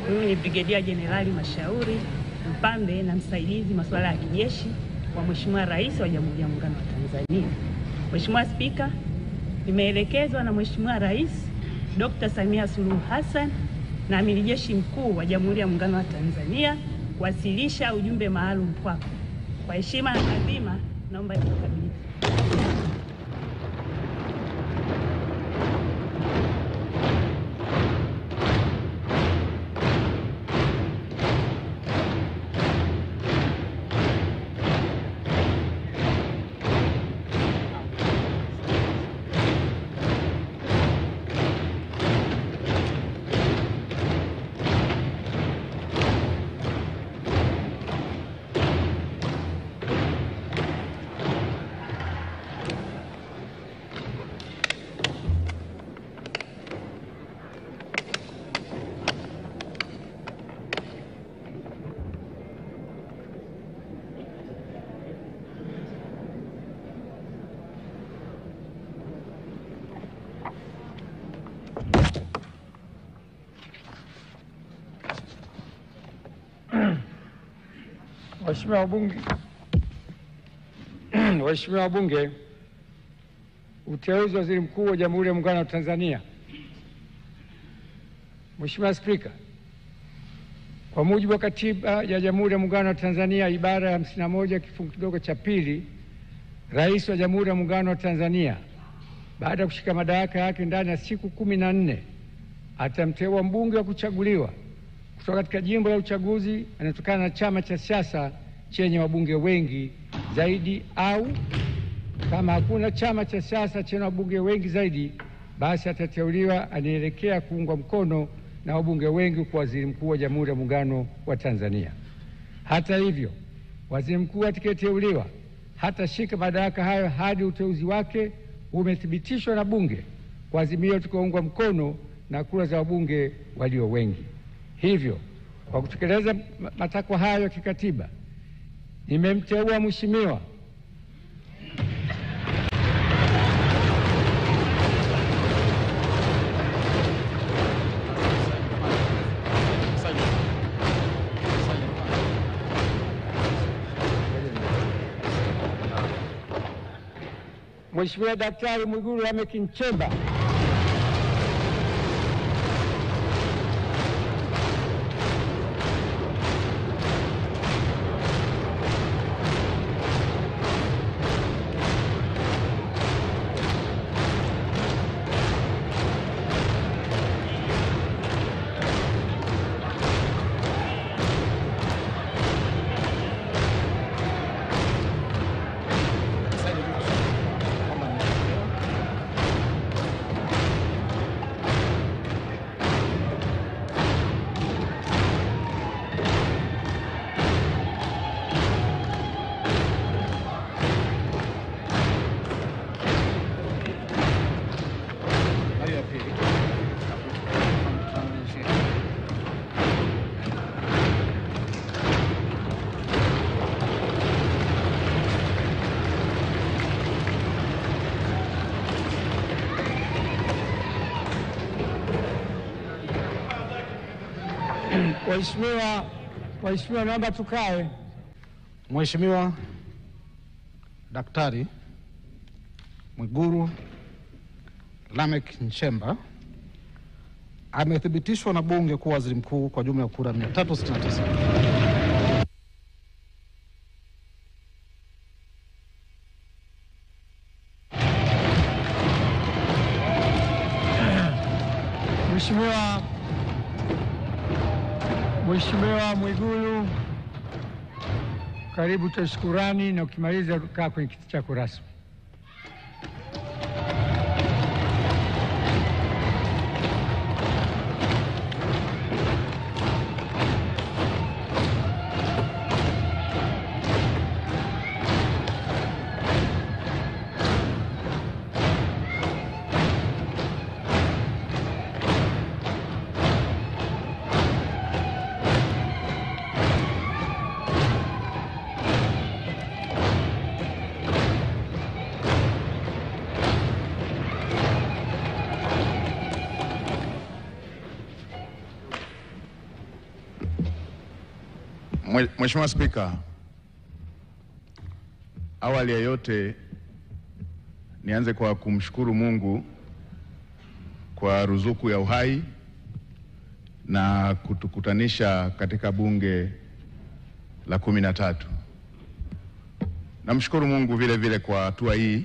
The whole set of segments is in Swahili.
Mimi ni Brigedia Jenerali Mashauri Mpambe na msaidizi masuala ya kijeshi wa Mheshimiwa Rais wa Jamhuri ya Muungano wa Tanzania. Mheshimiwa Spika, nimeelekezwa na Mheshimiwa Rais Dr. Samia Suluhu Hassan na Amiri Jeshi Mkuu wa Jamhuri ya Muungano wa Tanzania kuwasilisha ujumbe maalum kwako. Kwa heshima na taadhima, naomba nikukabidhi. Waheshimiwa wabunge, uteuzi wa Waziri Mkuu wa Jamhuri ya Muungano wa Tanzania. Mheshimiwa Spika, kwa mujibu wa Katiba ya Jamhuri ya Muungano wa Tanzania ibara ya 51 kifungu kidogo cha pili, Rais wa Jamhuri ya Muungano wa Tanzania baada ya kushika madaraka yake ndani ya siku 14 atamteua mbunge wa kuchaguliwa kutoka katika jimbo la uchaguzi anatokana na chama cha siasa chenye wabunge wengi zaidi, au kama hakuna chama cha siasa chenye wabunge wengi zaidi, basi atateuliwa anaelekea kuungwa mkono na wabunge wengi kwa Waziri Mkuu wa Jamhuri ya Muungano wa Tanzania. Hata hivyo, Waziri Mkuu atakayeteuliwa hatashika madaraka hayo hadi uteuzi wake umethibitishwa na Bunge kwa azimio tukaungwa mkono na kura za wabunge walio wengi. Hivyo, kwa kutekeleza matakwa hayo ya kikatiba, nimemteua Mheshimiwa Daktari Mwigulu Lameck Nchemba Waheshimiwa, naomba tukae. Mheshimiwa Daktari Mwigulu Lameck Nchemba amethibitishwa na Bunge kuwa Waziri Mkuu kwa jumla ya kura 369. Mheshimiwa Mwigulu, karibu tashukurani, na ukimaliza kaa kwenye kiti chako rasmi. Mheshimiwa Spika, awali ya yote nianze kwa kumshukuru Mungu kwa ruzuku ya uhai na kutukutanisha katika bunge la 13. Namshukuru Mungu vile vile kwa hatua hii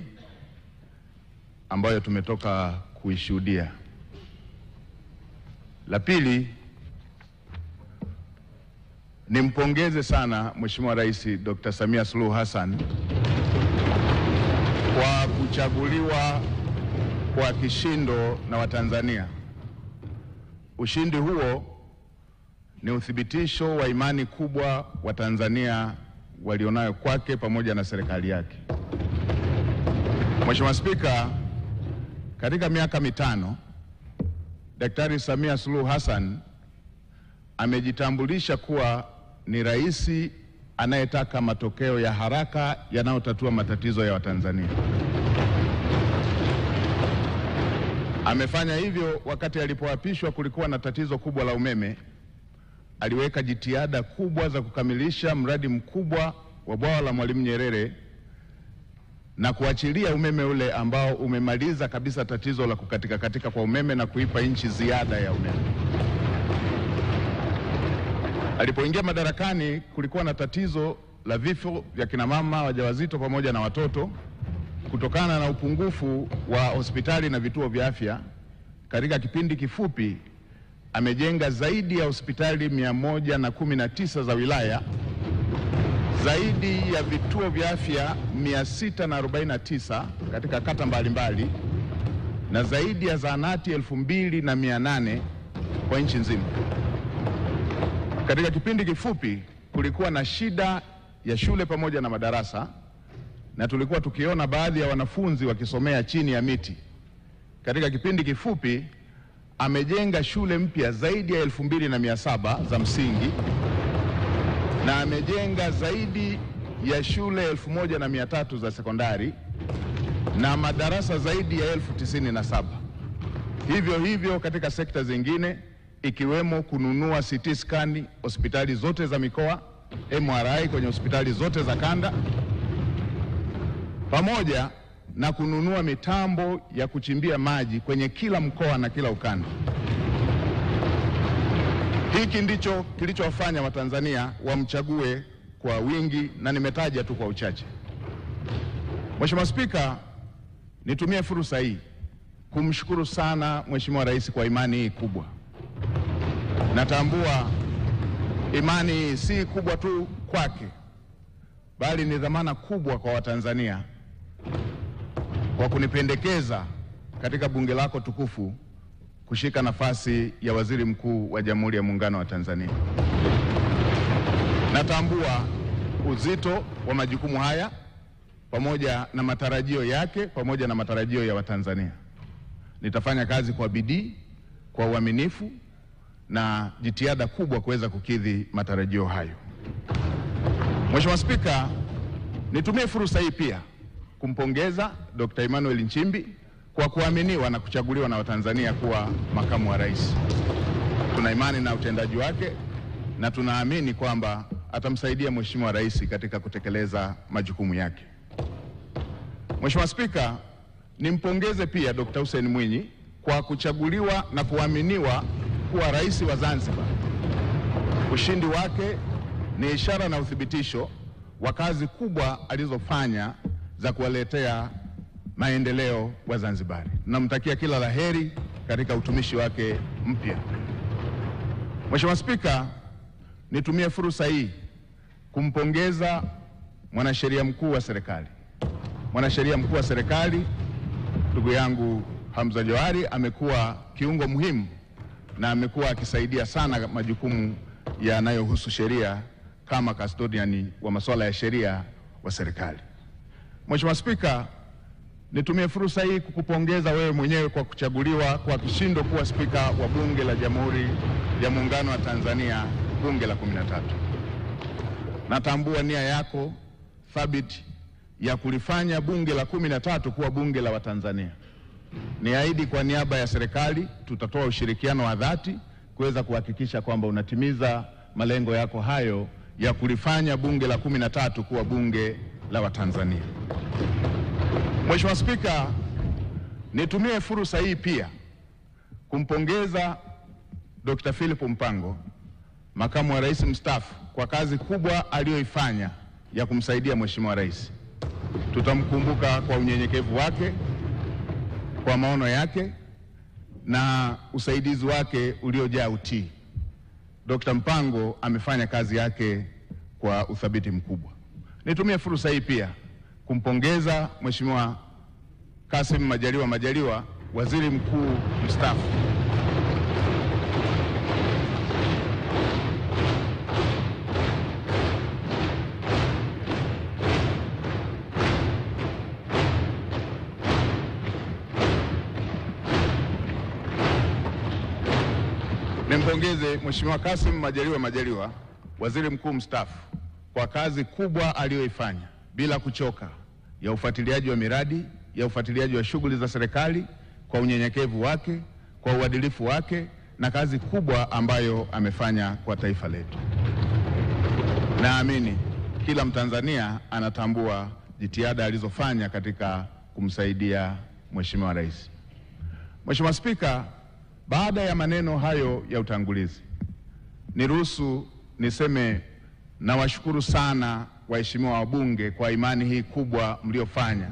ambayo tumetoka kuishuhudia. La pili, nimpongeze sana Mheshimiwa Rais Dr. Samia Suluhu Hassan kwa kuchaguliwa kwa kishindo na Watanzania. Ushindi huo ni uthibitisho wa imani kubwa Watanzania walionayo kwake pamoja na serikali yake. Mheshimiwa Spika, katika miaka mitano Daktari Samia Suluhu Hassan amejitambulisha kuwa ni rais anayetaka matokeo ya haraka yanayotatua matatizo ya Watanzania. Amefanya hivyo wakati alipoapishwa kulikuwa na tatizo kubwa la umeme. Aliweka jitihada kubwa za kukamilisha mradi mkubwa wa bwawa la Mwalimu Nyerere na kuachilia umeme ule ambao umemaliza kabisa tatizo la kukatika kwa umeme na kuipa nchi ziada ya umeme. Alipoingia madarakani kulikuwa na tatizo la vifo vya kina mama wajawazito pamoja na watoto kutokana na upungufu wa hospitali na vituo vya afya. Katika kipindi kifupi amejenga zaidi ya hospitali 119 za wilaya, zaidi ya vituo vya afya 649 katika kata mbalimbali na zaidi ya zahanati 2800 kwa nchi nzima. Katika kipindi kifupi kulikuwa na shida ya shule pamoja na madarasa, na tulikuwa tukiona baadhi ya wanafunzi wakisomea chini ya miti. Katika kipindi kifupi amejenga shule mpya zaidi ya 2700 za msingi na amejenga zaidi ya shule 1300 za sekondari na madarasa zaidi ya 1097. Hivyo hivyo katika sekta zingine ikiwemo kununua CT scan hospitali zote za mikoa, MRI kwenye hospitali zote za kanda, pamoja na kununua mitambo ya kuchimbia maji kwenye kila mkoa na kila ukanda. Hiki ndicho kilichowafanya Watanzania wamchague kwa wingi na nimetaja tu kwa uchache. Mheshimiwa Spika, nitumie fursa hii kumshukuru sana Mheshimiwa Rais kwa imani hii kubwa. Natambua imani si kubwa tu kwake, bali ni dhamana kubwa kwa Watanzania kwa kunipendekeza katika bunge lako tukufu kushika nafasi ya Waziri Mkuu wa Jamhuri ya Muungano wa Tanzania. Natambua uzito wa majukumu haya pamoja na matarajio yake pamoja na matarajio ya Watanzania. Nitafanya kazi kwa bidii, kwa uaminifu na jitihada kubwa kuweza kukidhi matarajio hayo. Mheshimiwa Spika, nitumie fursa hii pia kumpongeza Dr. Emmanuel Nchimbi kwa kuaminiwa na kuchaguliwa na Watanzania kuwa makamu wa rais. Tuna imani na utendaji wake na tunaamini kwamba atamsaidia Mheshimiwa Rais katika kutekeleza majukumu yake. Mheshimiwa Spika, nimpongeze pia Dr. Hussein Mwinyi kwa kuchaguliwa na kuaminiwa kuwa rais wa Zanzibar. Ushindi wake ni ishara na uthibitisho wa kazi kubwa alizofanya za kuwaletea maendeleo wa Zanzibari. Namtakia kila laheri katika utumishi wake mpya. Mheshimiwa Spika, nitumie fursa hii kumpongeza mwanasheria mkuu wa serikali. Mwanasheria mkuu wa serikali ndugu yangu Hamza Johari amekuwa kiungo muhimu na amekuwa akisaidia sana majukumu yanayohusu sheria kama custodian wa masuala ya sheria wa serikali. Mheshimiwa Spika, nitumie fursa hii kukupongeza wewe mwenyewe kwa kuchaguliwa kwa kishindo kuwa spika wa Bunge la Jamhuri ya Muungano wa Tanzania, bunge la 13. Natambua nia yako thabiti ya kulifanya bunge la 13 kuwa bunge la Watanzania. Niahidi kwa niaba ya serikali tutatoa ushirikiano wa dhati kuweza kuhakikisha kwamba unatimiza malengo yako hayo ya kulifanya bunge la 13 kuwa bunge la Watanzania. Mheshimiwa Spika, nitumie fursa hii pia kumpongeza Dr. Philip Mpango, makamu wa rais mstaafu, kwa kazi kubwa aliyoifanya ya kumsaidia Mheshimiwa Rais. Tutamkumbuka kwa unyenyekevu wake, kwa maono yake na usaidizi wake uliojaa utii. Dr. Mpango amefanya kazi yake kwa uthabiti mkubwa. Nitumie fursa hii pia kumpongeza Mheshimiwa Kassim Majaliwa, waziri mkuu mstaafu. Nimpongeze Mheshimiwa Kassim Majaliwa, waziri mkuu mstaafu, kwa kazi kubwa aliyoifanya bila kuchoka ya ufuatiliaji wa miradi, ya ufuatiliaji wa shughuli za serikali, kwa unyenyekevu wake, kwa uadilifu wake na kazi kubwa ambayo amefanya kwa taifa letu. Naamini kila Mtanzania anatambua jitihada alizofanya katika kumsaidia Mheshimiwa Rais. Mheshimiwa Spika, baada ya maneno hayo ya utangulizi, niruhusu niseme nawashukuru sana waheshimiwa wabunge kwa imani hii kubwa mliofanya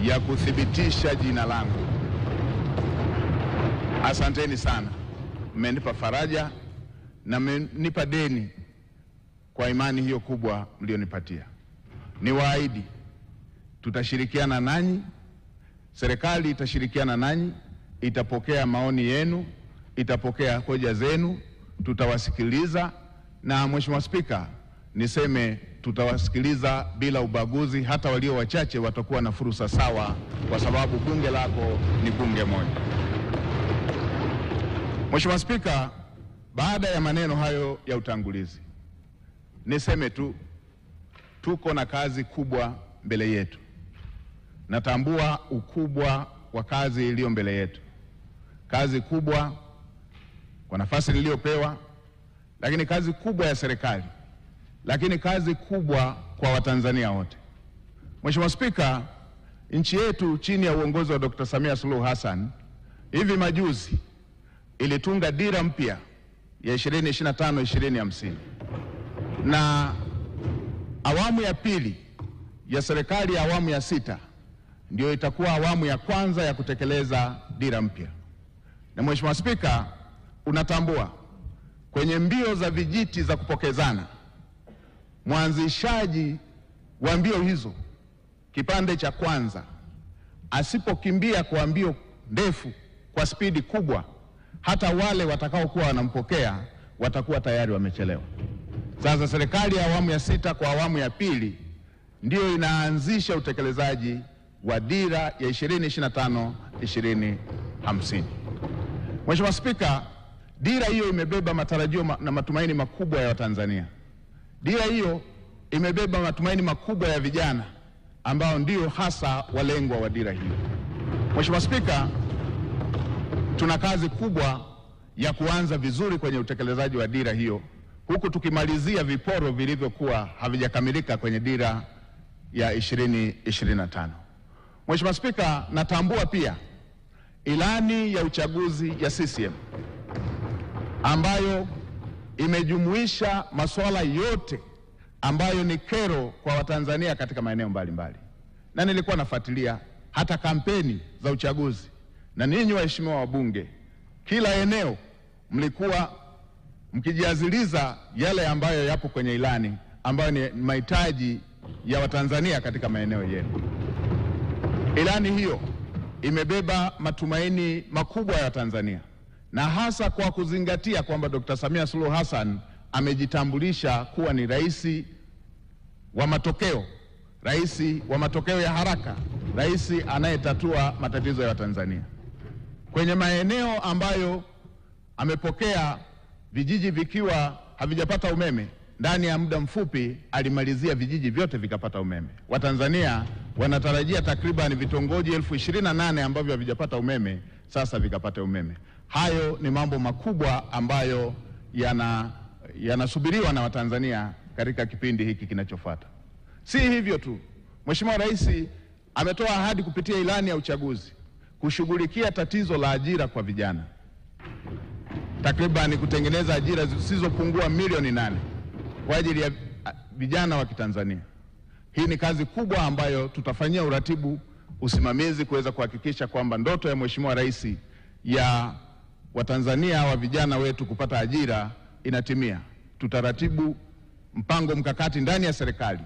ya kuthibitisha jina langu. Asanteni sana. Mmenipa faraja na mmenipa deni kwa imani hiyo kubwa mlionipatia. Niwaahidi tutashirikiana nanyi, serikali itashirikiana nanyi, itapokea maoni yenu, itapokea hoja zenu, tutawasikiliza. Na Mheshimiwa Spika, niseme tutawasikiliza bila ubaguzi, hata walio wachache watakuwa na fursa sawa, kwa sababu bunge lako ni bunge moja. Mheshimiwa Spika, baada ya maneno hayo ya utangulizi, niseme tu tuko na kazi kubwa mbele yetu. Natambua ukubwa wa kazi iliyo mbele yetu. Kazi kubwa kwa nafasi niliyopewa, lakini kazi kubwa ya serikali, lakini kazi kubwa kwa Watanzania wote. Mheshimiwa Spika, nchi yetu chini ya uongozi wa Dr. Samia Suluhu Hassan hivi majuzi ilitunga dira mpya ya 2025-2050, na awamu ya pili ya serikali ya awamu ya 6 ndio itakuwa awamu ya kwanza ya kutekeleza dira mpya. Na Mheshimiwa Spika, unatambua kwenye mbio za vijiti za kupokezana, mwanzishaji wa mbio hizo kipande cha kwanza asipokimbia kwa mbio ndefu kwa spidi kubwa, hata wale watakaokuwa wanampokea watakuwa tayari wamechelewa. Sasa serikali ya awamu ya 6 kwa awamu ya pili ndio inaanzisha utekelezaji wa dira ya 2025-2050. Mheshimiwa Spika, dira hiyo imebeba matarajio na matumaini makubwa ya Watanzania. Dira hiyo imebeba matumaini makubwa ya vijana ambao ndio hasa walengwa wa dira hiyo. Mheshimiwa Spika, tuna kazi kubwa ya kuanza vizuri kwenye utekelezaji wa dira hiyo, huku tukimalizia viporo vilivyokuwa havijakamilika kwenye dira ya 2025. Mheshimiwa Spika, natambua pia ilani ya uchaguzi ya CCM ambayo imejumuisha masuala yote ambayo ni kero kwa Watanzania katika maeneo mbalimbali. Na nilikuwa nafuatilia hata kampeni za uchaguzi, na ninyi waheshimiwa wabunge, kila eneo mlikuwa mkijiaziliza yale ambayo yapo kwenye ilani, ambayo ni mahitaji ya Watanzania katika maeneo yenu. Ilani hiyo imebeba matumaini makubwa ya Tanzania, na hasa kwa kuzingatia kwamba Dr. Samia Suluhu Hassan amejitambulisha kuwa ni rais wa matokeo, rais wa matokeo ya haraka, rais anayetatua matatizo ya Watanzania. Kwenye maeneo ambayo amepokea vijiji vikiwa havijapata umeme, ndani ya muda mfupi alimalizia vijiji vyote vikapata umeme. Watanzania wanatarajia takriban vitongoji 28,000 ambavyo havijapata umeme sasa vikapata umeme. Hayo ni mambo makubwa ambayo yanasubiriwa na Watanzania katika kipindi hiki kinachofuata. Si hivyo tu, Mheshimiwa Rais ametoa ahadi kupitia ilani ya uchaguzi kushughulikia tatizo la ajira kwa vijana, takriban kutengeneza ajira zisizopungua milioni 8 kwa ajili ya vijana wa Kitanzania. Hii ni kazi kubwa ambayo tutafanyia uratibu, usimamizi kuweza kuhakikisha kwamba ndoto ya Mheshimiwa Rais ya Watanzania wa vijana wetu kupata ajira inatimia. Tutaratibu mpango mkakati ndani ya serikali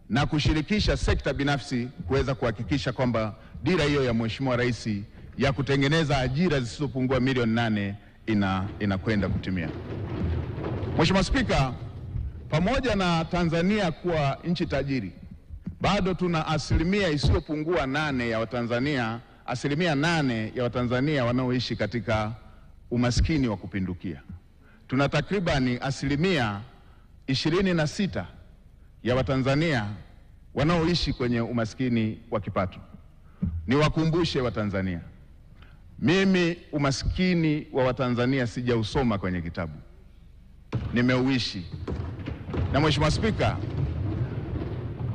na kushirikisha sekta binafsi kuweza kuhakikisha kwamba dira hiyo ya Mheshimiwa Rais ya kutengeneza ajira zisizopungua milioni 8 inakwenda kutimia. Mheshimiwa Spika, pamoja na Tanzania kuwa nchi tajiri, bado tuna asilimia isiyopungua 8 ya Watanzania, asilimia 8 ya Watanzania wanaoishi katika umaskini wa kupindukia. Tuna takribani asilimia 26 ya Watanzania wanaoishi kwenye umaskini wa kipato. Niwakumbushe Watanzania, mimi umaskini wa Watanzania sijausoma kwenye kitabu, nimeuishi. Na Mheshimiwa Spika,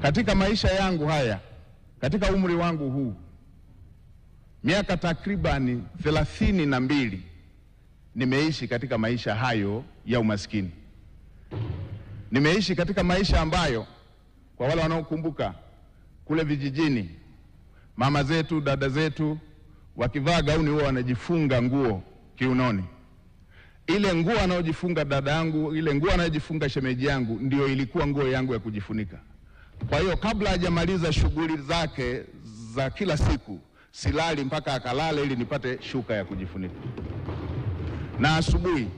katika maisha yangu haya, katika umri wangu huu, miaka takribani 32 nimeishi katika maisha hayo ya umaskini. Nimeishi katika maisha ambayo, kwa wale wanaokumbuka, kule vijijini mama zetu, dada zetu wakivaa gauni huwa wanajifunga nguo kiunoni. Ile nguo anayojifunga dada yangu, ile nguo anayojifunga shemeji yangu ndio ilikuwa nguo yangu ya kujifunika. Kwa hiyo kabla hajamaliza shughuli zake za kila siku, silali mpaka akalale ili nipate shuka ya kujifunika. Na asubuhi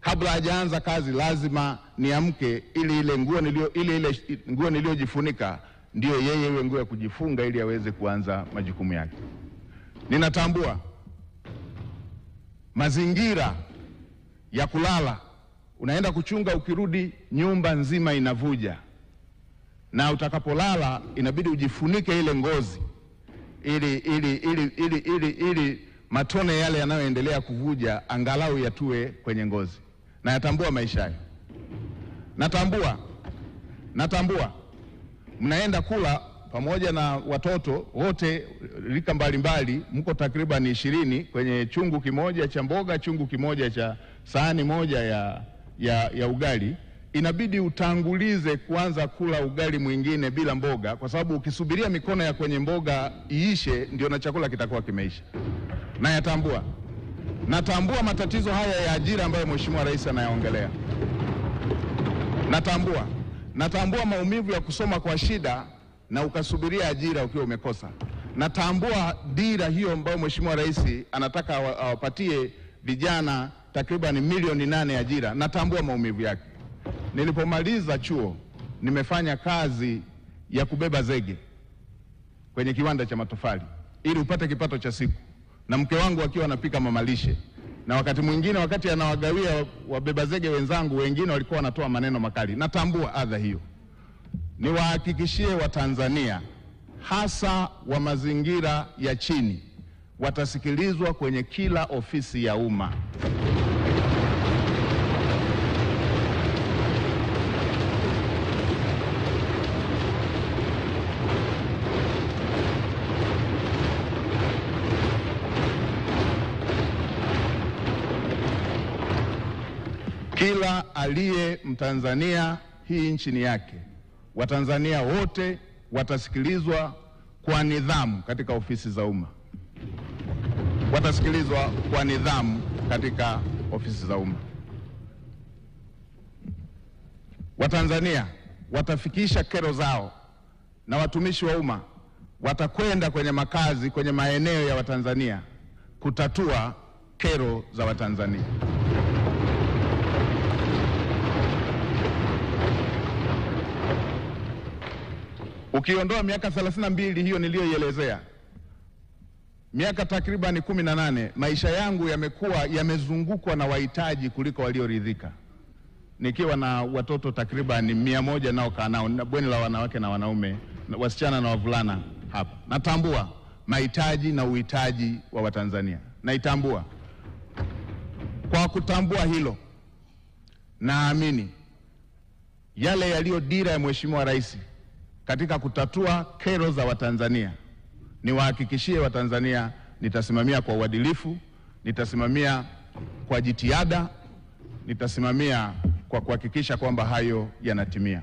kabla hajaanza kazi lazima niamke ili ile nguo niliyojifunika ndio yeye iwe nguo ya kujifunga ili aweze kuanza majukumu yake. Ninatambua mazingira ya kulala, unaenda kuchunga, ukirudi nyumba nzima inavuja, na utakapolala inabidi ujifunike ile ngozi ili matone yale yanayoendelea kuvuja angalau yatue kwenye ngozi. Na yatambua maisha hayo. Natambua mnaenda kula pamoja na watoto wote rika mbalimbali, mko takriban 20 kwenye chungu kimoja cha mboga, chungu kimoja cha sahani moja ya ugali. Inabidi utangulize kuanza kula ugali mwingine bila mboga, kwa sababu ukisubiria mikono ya kwenye mboga iishe ndio na chakula kitakuwa kimeisha. Na natambua matatizo haya ya ajira ambayo Mheshimiwa Rais anayaongelea. Natambua maumivu ya kusoma kwa shida na ukasubiria ajira ukiwa umekosa. Natambua dira hiyo ambayo Mheshimiwa Rais anataka awapatie vijana takriban milioni 8 ajira. Natambua maumivu yake. Nilipomaliza chuo nimefanya kazi ya kubeba zege kwenye kiwanda cha matofali ili upate kipato cha siku, na mke wangu akiwa anapika mamalishe, na wakati mwingine wakati anawagawia wabeba zege wenzangu wengine walikuwa wanatoa maneno makali. Natambua adha hiyo. Niwahakikishie Watanzania hasa wa mazingira ya chini watasikilizwa kwenye kila ofisi ya umma. Kila aliye Mtanzania, hii nchi ni yake. Watanzania wote watasikilizwa kwa nidhamu katika ofisi za umma. Watasikilizwa kwa nidhamu katika ofisi za umma. Watanzania watafikisha kero zao, na watumishi wa umma watakwenda kwenye makazi, kwenye maeneo ya Watanzania kutatua kero za Watanzania. Ukiondoa miaka 32 hiyo niliyoielezea, miaka takriban 18 maisha yangu yamezungukwa na wahitaji kuliko walioridhika. Nikiwa na watoto takriban 100 nao kaa nao, na bweni la wanawake na wanaume, wasichana na wavulana hapa. Natambua mahitaji na uhitaji wa Watanzania. Naitambua. Kwa kutambua hilo, naamini yale yaliyo dira ya Mheshimiwa Rais katika kutatua kero za Watanzania. Niwahakikishie Watanzania nitasimamia kwa uadilifu, nitasimamia kwa jitihada, nitasimamia kwa kuhakikisha kwamba hayo yanatimia.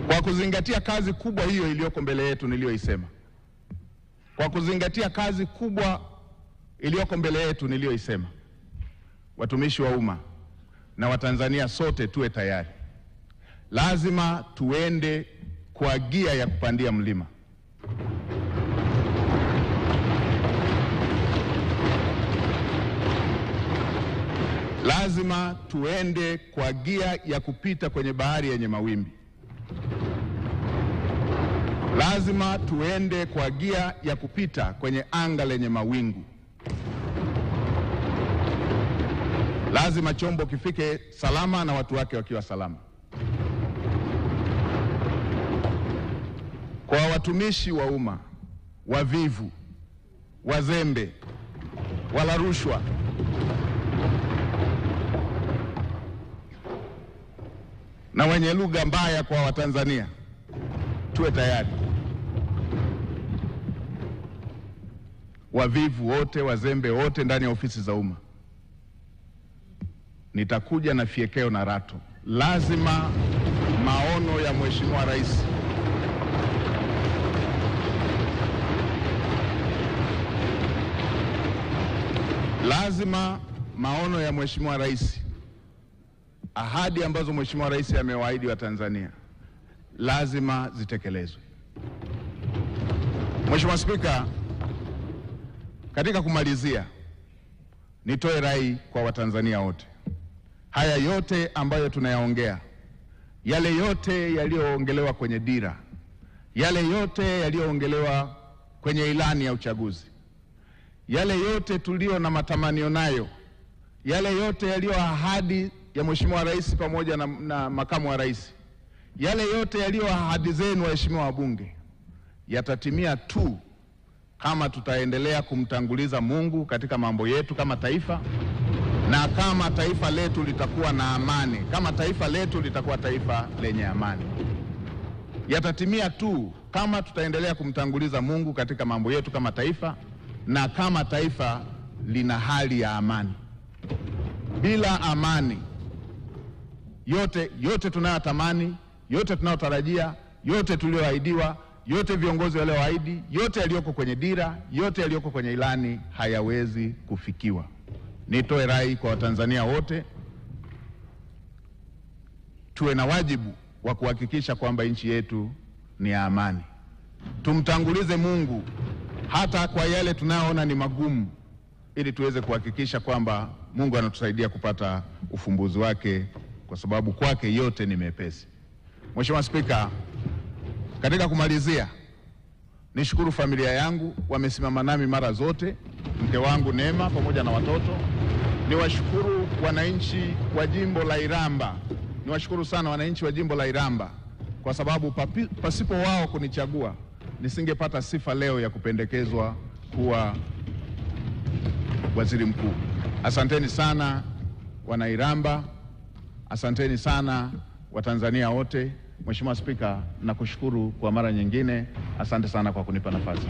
Kwa kuzingatia kazi kubwa hiyo iliyoko mbele yetu niliyoisema, kwa kuzingatia kazi kubwa iliyoko mbele yetu niliyoisema, watumishi wa umma na Watanzania sote tuwe tayari. Lazima tuende kwa gia ya kupandia mlima. Lazima tuende kwa gia ya kupita kwenye bahari yenye mawimbi. Lazima tuende kwa gia ya kupita kwenye anga lenye mawingu. Lazima chombo kifike salama na watu wake wakiwa salama. Kwa watumishi wa umma wavivu, wazembe, wala rushwa, na wenye lugha mbaya kwa Watanzania, tuwe tayari. Wavivu wote, wazembe wote ndani ya ofisi za umma, nitakuja na fiekeo na rato. Lazima maono ya Mheshimiwa Rais ahadi ambazo Mheshimiwa Rais amewaahidi Watanzania lazima zitekelezwe. Mheshimiwa Spika, katika kumalizia, nitoe rai kwa Watanzania wote. Haya yote ambayo tunayaongea, yale yote yaliyoongelewa kwenye dira, yale yote yaliyoongelewa kwenye ilani ya uchaguzi, yale yote tulio na matamanio nayo, yale yote yaliyo ahadi ya Mheshimiwa Rais pamoja na makamu wa rais, yale yote yaliyo ahadi zenu waheshimiwa wabunge, yatatimia tu kama tutaendelea kumtanguliza Mungu katika mambo yetu kama taifa, na kama taifa letu litakuwa na amani, kama taifa letu litakuwa taifa lenye amani. Yatatimia tu kama tutaendelea kumtanguliza Mungu katika mambo yetu kama taifa, na kama taifa lina hali ya amani. Bila amani, yote tunayotamani, yote tunayotarajia, yote tulioahidiwa, yote viongozi walioahidi, yote yaliyoko kwenye dira, yote yaliyoko kwenye ilani hayawezi kufikiwa. Nitoe rai kwa Watanzania wote, tuwe na wajibu wa kuhakikisha kwamba nchi yetu ni ya amani. Tumtangulize Mungu hata kwa yale tunayoona ni magumu, ili tuweze kuhakikisha kwamba Mungu anatusaidia kupata ufumbuzi wake, kwa sababu kwake yote ni mepesi. Mheshimiwa Spika, katika kumalizia, nishukuru familia yangu, wamesimama nami mara zote, mke wangu Neema pamoja na watoto. Niwashukuru wananchi wa jimbo la Iramba, niwashukuru sana wananchi wa jimbo la Iramba, kwa sababu pasipo wao kunichagua nisingepata sifa leo ya kupendekezwa kuwa waziri mkuu. Asanteni sana wana Iramba, asanteni sana Watanzania wote. Mheshimiwa Spika, nakushukuru kwa mara nyingine. Asante sana kwa kunipa nafasi.